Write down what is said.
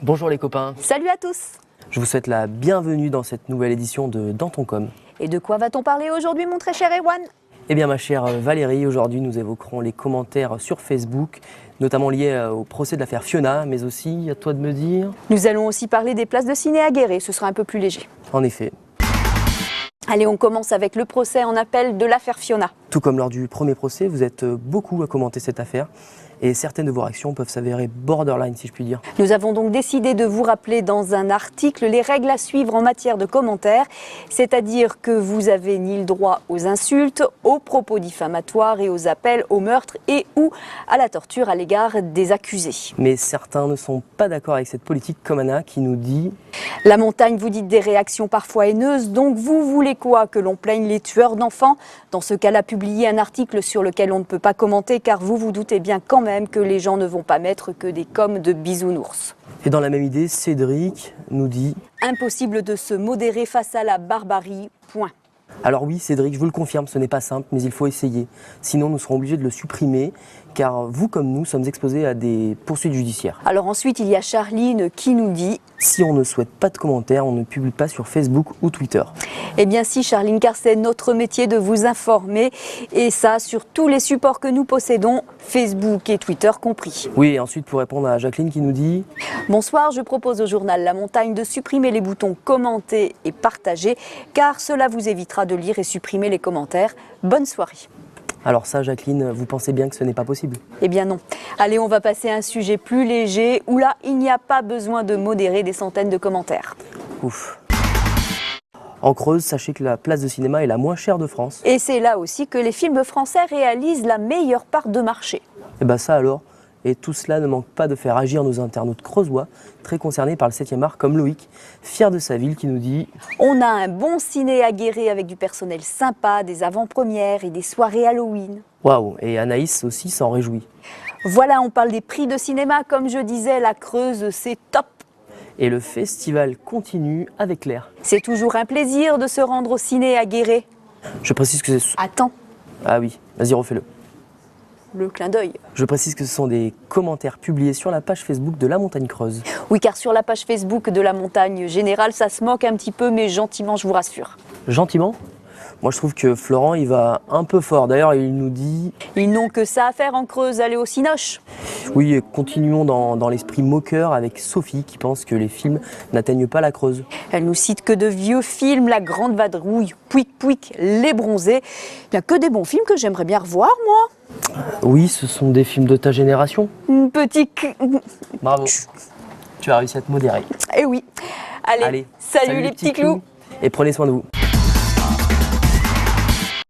Bonjour les copains, Salut à tous! je vous souhaite la bienvenue dans cette nouvelle édition de Dans ton com. Et de quoi va-t-on parler aujourd'hui, mon très cher Ewan? Eh bien ma chère Valérie, aujourd'hui nous évoquerons les commentaires sur Facebook, notamment liés au procès de l'affaire Fiona, mais aussi, à toi de me dire... Nous allons aussi parler des places de ciné à Guéret, ce sera un peu plus léger. En effet, Allez, on commence avec le procès en appel de l'affaire Fiona. tout comme lors du premier procès, vous êtes beaucoup à commenter cette affaire, et certaines de vos réactions peuvent s'avérer borderline si je puis dire. Nous avons donc décidé de vous rappeler dans un article les règles à suivre en matière de commentaires, c'est-à-dire que vous avez ni le droit aux insultes, aux propos diffamatoires et aux appels au meurtre et ou à la torture à l'égard des accusés. Mais certains ne sont pas d'accord avec cette politique comme Anna qui nous dit... La montagne, vous dites des réactions parfois haineuses, donc vous voulez quoi? Que l'on plaigne les tueurs d'enfants? Dans ce cas-là, publiez un article sur lequel on ne peut pas commenter car vous vous doutez bien quand même que les gens ne vont pas mettre que des coms de bisounours. Et dans la même idée, Cédric nous dit... Impossible de se modérer face à la barbarie, point. Alors oui, Cédric, je vous le confirme, ce n'est pas simple, mais il faut essayer. Sinon, nous serons obligés de le supprimer, car vous comme nous sommes exposés à des poursuites judiciaires. Alors ensuite, il y a Charline qui nous dit... Si on ne souhaite pas de commentaires, on ne publie pas sur Facebook ou Twitter. Eh bien si Charline, car c'est notre métier de vous informer, et ça sur tous les supports que nous possédons, Facebook et Twitter compris. Oui, et ensuite pour répondre à Jacqueline qui nous dit... Bonsoir, je propose au journal La Montagne de supprimer les boutons commenter et partager, car cela vous évitera de lire et supprimer les commentaires. Bonne soirée. Alors ça, Jacqueline, vous pensez bien que ce n'est pas possible? Eh bien non. Allez, on va passer à un sujet plus léger, où là, il n'y a pas besoin de modérer des centaines de commentaires. Ouf. En Creuse, sachez que la place de cinéma est la moins chère de France. Et c'est là aussi que les films français réalisent la meilleure part de marché. Et bah ça alors. Et tout cela ne manque pas de faire agir nos internautes creusois, très concernés par le 7e art, comme Loïc, fier de sa ville, qui nous dit... On a un bon ciné à Guéret avec du personnel sympa, des avant-premières et des soirées Halloween. Waouh, et Anaïs aussi s'en réjouit. Voilà, on parle des prix de cinéma, comme je disais, la Creuse, c'est top. Et le festival continue avec Claire. C'est toujours un plaisir de se rendre au ciné à Guéret. Je précise que c'est... Attends, Ah oui, vas-y, refais-le. le clin d'œil. Je précise que ce sont des commentaires publiés sur la page Facebook de La Montagne Creuse. Oui, car sur la page Facebook de la Montagne Générale, ça se moque un petit peu, mais gentiment, je vous rassure. Gentiment. Moi, je trouve que Florent, il va un peu fort. D'ailleurs, il nous dit... Ils n'ont que ça à faire en Creuse, aller au cinoche. Oui, et continuons dans l'esprit moqueur avec Sophie, qui pense que les films n'atteignent pas la Creuse. Elle nous cite que de vieux films, La Grande Vadrouille, Pouic Pouic, Les Bronzés. Bien que des bons films que j'aimerais bien revoir, moi. Oui, ce sont des films de ta génération. Petit... Bravo. Tu as réussi à te modérer. Eh oui. Allez, Allez, salut les petits clous. Et prenez soin de vous.